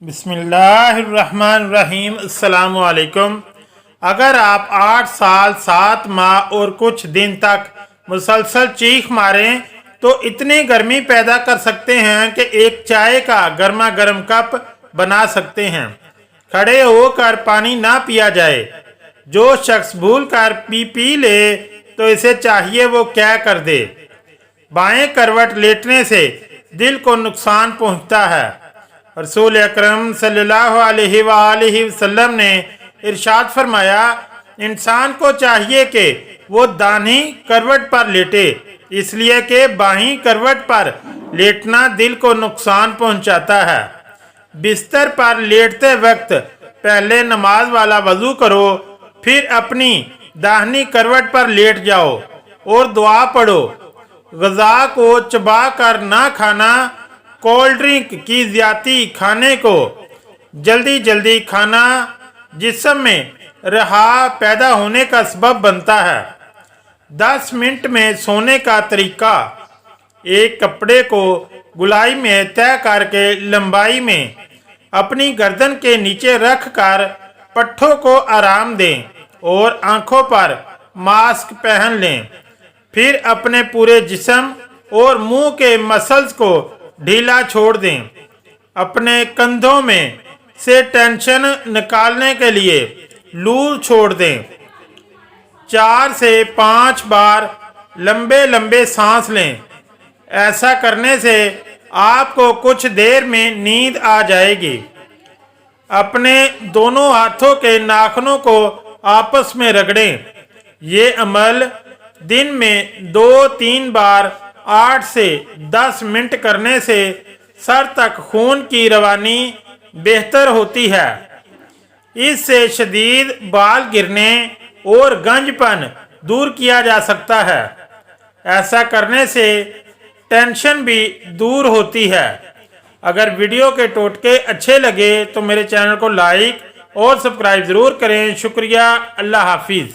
बिस्मिल्लाहिर्रहमानिर्रहीम। अस्सलाम वालेकुम। अगर आप 8 साल 7 माह और कुछ दिन तक मुसलसल चीख मारें तो इतनी गर्मी पैदा कर सकते हैं कि एक चाय का गर्मा गर्म कप बना सकते हैं। खड़े होकर पानी ना पिया जाए। जो शख्स भूल कर पी ले तो इसे चाहिए वो क्या कर दे। बाएं करवट लेटने से दिल को नुकसान पहुंचता है। रसूल अकरम सल्लल्लाहु अलैहि वसल्लम ने इरशाद फरमाया, इंसान को चाहिए कि वो दाहिनी करवट पर लेटे, इसलिए कि बाईं करवट पर लेटना दिल को नुकसान पहुंचाता है। बिस्तर पर लेटते वक्त पहले नमाज वाला वजू करो, फिर अपनी दाहिनी करवट पर लेट जाओ और दुआ पढ़ो। ग़िज़ा को चबा कर ना खाना, कोल्ड ड्रिंक की ज़्यादती खाने को, जल्दी जल्दी खाना जिस्म में रहा पैदा होने का सबब बनता है। 10 मिनट में सोने का तरीका। एक कपड़े को गुलाई में तय करके लंबाई में अपनी गर्दन के नीचे रख कर पट्ठों को आराम दें और आंखों पर मास्क पहन लें। फिर अपने पूरे जिस्म और मुंह के मसल्स को ढीला छोड़ दें। अपने कंधों में से टेंशन निकालने के लिए लूज छोड़ दें। 4 से 5 बार लंबे लंबे सांस लें। ऐसा करने से आपको कुछ देर में नींद आ जाएगी। अपने दोनों हाथों के नाखूनों को आपस में रगड़ें। ये अमल दिन में 2-3 बार 8 से 10 मिनट करने से सर तक खून की रवानी बेहतर होती है। इससे शदीद बाल गिरने और गंजपन दूर किया जा सकता है। ऐसा करने से टेंशन भी दूर होती है। अगर वीडियो के टोटके अच्छे लगे तो मेरे चैनल को लाइक और सब्सक्राइब ज़रूर करें। शुक्रिया। अल्लाह हाफिज़।